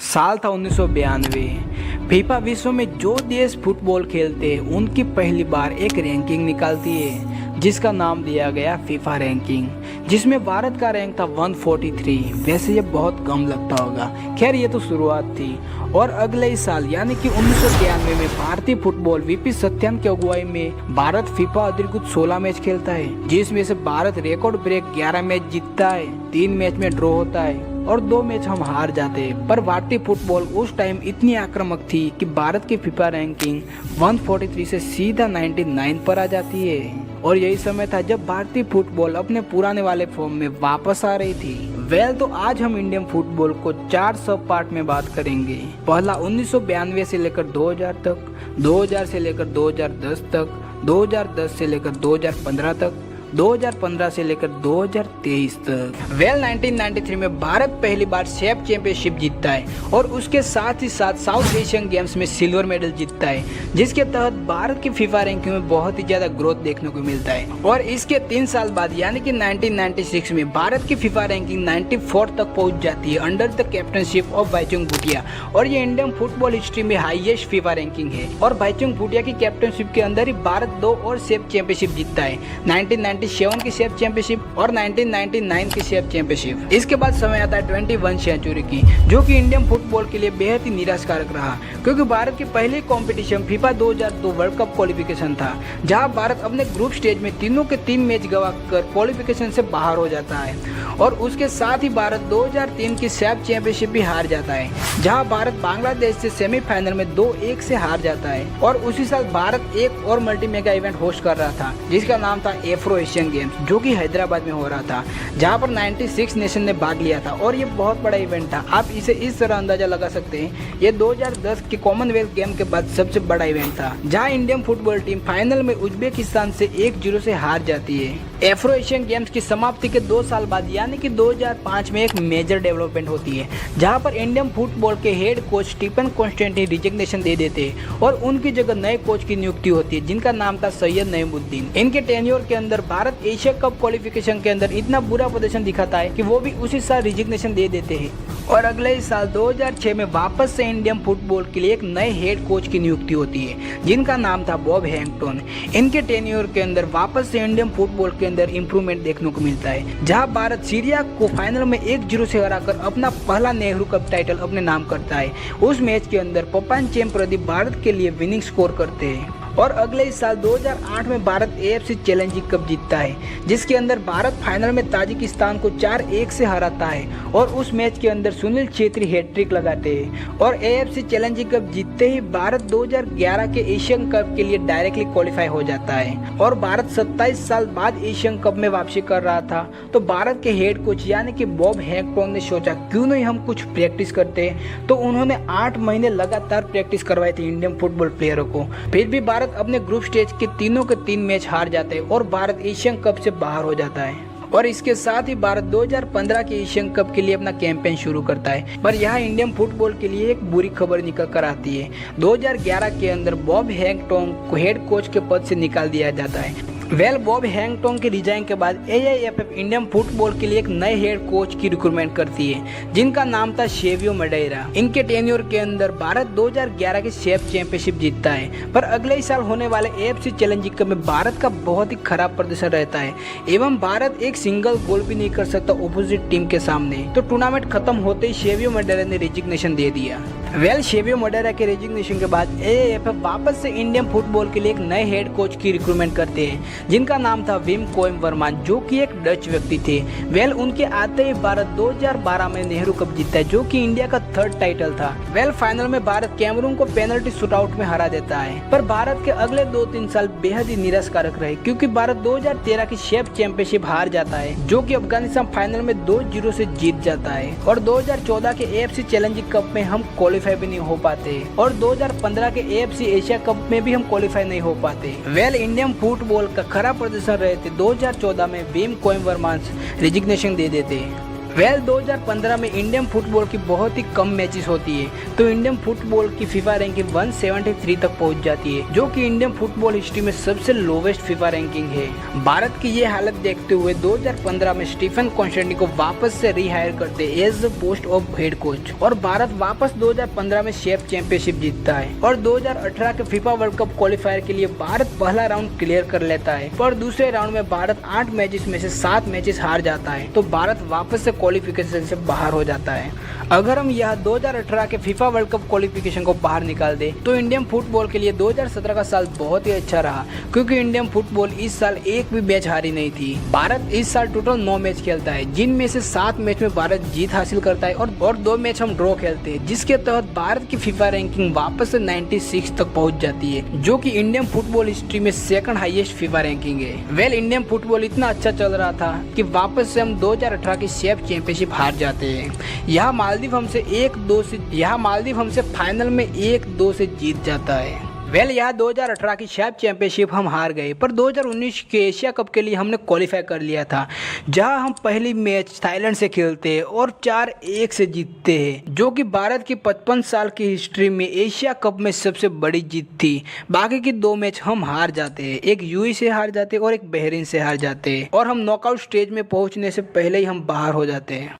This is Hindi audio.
साल था 1992। फीफा विश्व में जो देश फुटबॉल खेलते हैं उनकी पहली बार एक रैंकिंग निकालती है जिसका नाम दिया गया फीफा रैंकिंग, जिसमें भारत का रैंक था 143। वैसे ये बहुत कम लगता होगा, खैर ये तो शुरुआत थी। और अगले ही साल यानी कि 1993 में भारतीय फुटबॉल वीपी सत्यान की अगुवाई में भारत फीफा अधिकृत 16 मैच खेलता है, जिसमें से भारत रिकॉर्ड ब्रेक 11 मैच जीतता है, 3 मैच में ड्रॉ होता है और 2 मैच हम हार जाते हैं। पर भारतीय फुटबॉल उस टाइम इतनी आक्रामक थी कि भारत की फीफा रैंकिंग 143 से सीधा 99 पर आ जाती है। और यही समय था जब भारतीय फुटबॉल अपने पुराने वाले फॉर्म में वापस आ रही थी। तो आज हम इंडियन फुटबॉल को 4 सब पार्ट में बात करेंगे। पहला 1992 से लेकर 2000 तक, 2000 से लेकर 2010 तक, 2010 से लेकर 2015 तक, 2015 से लेकर 2023 तक। 1993 में भारत पहली बार सेफ चैंपियनशिप जीतता है और उसके साथ ही साथ साउथ एशियन गेम्स में सिल्वर मेडल जीतता है, जिसके तहत भारत की फीफा रैंकिंग में बहुत ही ज्यादा ग्रोथ देखने को मिलता है। और इसके 3 साल बाद यानी कि 1996 में भारत की फीफा रैंकिंग 94 तक पहुंच जाती है under the captainship of Bhaichung Bhutia. और ये इंडियन फुटबॉल हिस्ट्री में हाईएस्ट फीफा रैंकिंग है। और भाईचुंग भूटिया की कैप्टनशिप के अंदर ही भारत 2 और सेफ चैंपियनशिप जीतता है, 1997 की सेफ चैंपियनशिप और 1999 की सेफ चैंपियनशिप। इसके बाद समय आता है 21 सेंचुरी की, जो कि इंडियन फुटबॉल के लिए बेहद ही निराशकारक रहा, क्योंकि भारत की पहली competition FIFA 2002 world cup qualification था, जहां भारत अपने ग्रुप स्टेज में तीनों के 3 मैच गंवाकर क्वालिफिकेशन से बाहर हो जाता है। और उसके साथ ही भारत 2003 की सेफ चैंपियनशिप भी हार जाता है, जहां भारत बांग्लादेश से सेमीफाइनल में 2-1 से हार जाता है। और उसी साल भारत एक और मल्टी मेगा इवेंट होस्ट कर रहा था, जिसका नाम था एफ्रो एशियन गेम्स, जो कि हैदराबाद में हो रहा था, जहां पर 96 नेशन ने भाग लिया था। और ये बहुत बड़ा इवेंट था, आप इसे इस तरह अंदाजा लगा सकते हैं, ये 2010 के कॉमनवेल्थ गेम के बाद सबसे बड़ा इवेंट था, जहां इंडियन फुटबॉल टीम फाइनल में उज्बेकिस्तान से 1-0 से हार जाती है। एफ्रो एशियन गेम्स की समाप्ति के 2 साल बाद यानी कि 2005 में एक मेजर डेवलपमेंट होती है, जहां पर इंडियन फुटबॉल के head coach Stephen Constantine resignation दे देते हैं और उनकी जगह नए कोच की नियुक्ति होती है, जिनका नाम था सैयद नईमुद्दीन। इनके टेन्योर के अंदर भारत एशिया कप क्वालिफिकेशन के अंदर इतना बुरा प्रदर्शन दिखाता है कि वो भी उसी साल रिजिग्नेशन दे देते हैं। और अगले ही साल 2006 में वापस से इंडियन फुटबॉल के लिए एक नए हेड कोच की नियुक्ति होती है, जिनका नाम था बॉब हैंगटन। इनके टेन्योर के अंदर वापस से इंडियन फुटबॉल के अंदर इंप्रूवमेंट देखने को मिलता है, जहां भारत सीरिया को फाइनल में 1-0 से हराकर अपना पहला नेहरू कप टाइटल अपने नाम करता है। उस मैच के अंदर पपान चेम प्रदीप भारत के लिए विनिंग स्कोर करते हैं। और अगले ही साल 2008 में भारत AFC चैलेंजिंग कप जीतता है, जिसके अंदर भारत फाइनल में ताजिकिस्तान को 4-1 से हराता है। और उस मैच के अंदर सुनील छेत्री हैट्रिक लगाते हैं। और AFC चैलेंजिंग कप जीतते ही भारत 2011 के एशियन कप के लिए डायरेक्टली क्वालिफाई हो जाता है। और भारत 27 साल बाद एशियन कप में वापसी कर रहा था, तो भारत के हेड कोच यानी कि बॉब हैंगटन ने सोचा क्यों नहीं हम कुछ प्रैक्टिस करते हैं। तो उन्होंने 8 महीने लगातार प्रैक्टिस करवाई थी इंडियन फुटबॉल प्लेयरों को। फिर भी भारत अपने ग्रुप स्टेज के तीनों के 3 मैच हार जाते हैं और भारत एशियन कप से बाहर हो जाता है। और इसके साथ ही भारत 2015 के एशियन कप के लिए अपना कैंपेन शुरू करता है। पर यहाँ इंडियन फुटबॉल के लिए एक बुरी खबर निकल कर आती है। 2011 के अंदर बॉब हैंगटन को हेड कोच के पद से निकाल दिया जाता है। बॉब हैंगटन के रिजाइन के बाद AIFF इंडियन फुटबॉल के लिए एक नए हेड कोच की रिक्रूटमेंट करती है, जिनका नाम था शेवियो मडेरा। इनके टेन्योर के अंदर भारत 2011 की सेफ चैंपियनशिप जीतता है, पर अगले ही साल होने वाले AFC चैलेंजिंग कप में भारत का बहुत ही खराब प्रदर्शन रहता है एवं भारत एक सिंगल गोल भी नहीं कर सकता ओपोजिट टीम के सामने। तो टूर्नामेंट खत्म होते ही शेवियो मडेरा ने रेजिग्नेशन दे दिया। शेवियो मडेरा के रेजिग्नेशन के बाद AIFF वापस से इंडियन फुटबॉल के लिए एक नए हेड कोच की रिक्रूटमेंट करते हैं, जिनका नाम था विम कोएम वर्मान, जो कि एक डच व्यक्ति थे। उनके आते ही भारत 2012 में नेहरू कप जीतता है, जो कि इंडिया का 3rd टाइटल था। फाइनल में भारत कैमरून को पेनल्टी शूटआउट में हरा देता है। पर भारत के अगले 2-3 साल बेहद ही निराशकारक रहे, क्योंकि भारत 2013 की सेफ चैंपियनशिप हार जाता है, जो कि अफगानिस्तान फाइनल में 2-0 से जीत जाता है। और 2014 के AFC चैलेंजिंग कप में हम क्वालिफाई भी नहीं हो पाते। और 2015 के AFC एशिया कप में भी हम क्वालिफाई नहीं हो पाते। इंडियन फुटबॉल का खराब प्रदर्शन रहे थे 2014 में विम कोएम वर्मान रेजिग्नेशन दे देते। 2015 में इंडियन फुटबॉल की बहुत ही कम मैचेस होती है, तो इंडियन फुटबॉल की फीफा रैंकिंग 173 तक पहुंच जाती है, जो कि इंडियन फुटबॉल हिस्ट्री में सबसे लोवेस्ट फीफा रैंकिंग है। भारत की ये हालत देखते हुए 2015 में स्टीफन कॉन्स्टेंटिनो को वापस से रिहायर करते as the post of head coach और भारत वापस 2015 में शेफ चैंपियनशिप जीतता है और 2018 के फीफा वर्ल्ड कप क्वालिफायर के लिए भारत पहला राउंड क्लियर कर लेता है, पर दूसरे राउंड में भारत 8 मैचेस में से 7 मैचेस हार जाता है, तो भारत वापस से क्वालिफिकेशन से बाहर हो जाता है। अगर हम यह 2018 के फीफा वर्ल्ड कप क्वालिफिकेशन को बाहर निकाल दे तो इंडियन फुटबॉल के लिए 2017 का साल बहुत ही अच्छा रहा, क्योंकि इंडियन फुटबॉल इस साल एक भी मैच हारी नहीं थी। भारत इस साल टोटल 9 मैच खेलता है, जिनमें से 7 मैच में भारत जीत हासिल करता है और 2 मैच हम ड्रॉ खेलते हैं, जिसके तहत भारत की फीफा रैंकिंग वापस से 96 तक पहुंच जाती है, जो कि इंडियन फुटबॉल हिस्ट्री में सेकंड हाईएस्ट फीफा रैंकिंग है। इंडियन फुटबॉल इतना अच्छा चल रहा था कि वापस से हम 2018 की शेफ चैंपियनशिप हार जाते हैं। यहाँ मालदीव हमसे फाइनल में 1-2 से जीत जाता है। यहाँ 2018 की शेफ चैंपियनशिप हम हार गए, पर 2019 के एशिया कप के लिए हमने क्वालिफाई कर लिया था, जहां हम पहली मैच थाईलैंड से खेलते हैं और 4-1 से जीतते हैं, जो कि भारत की 55 साल की हिस्ट्री में एशिया कप में सबसे बड़ी जीत थी। बाकी की 2 मैच हम हार जाते हैं, एक यूएई से हार जाते हैं और एक बहरीन से हार जाते हैं, और हम नॉकआउट स्टेज में पहुंचने से पहले ही हम बाहर हो जाते हैं।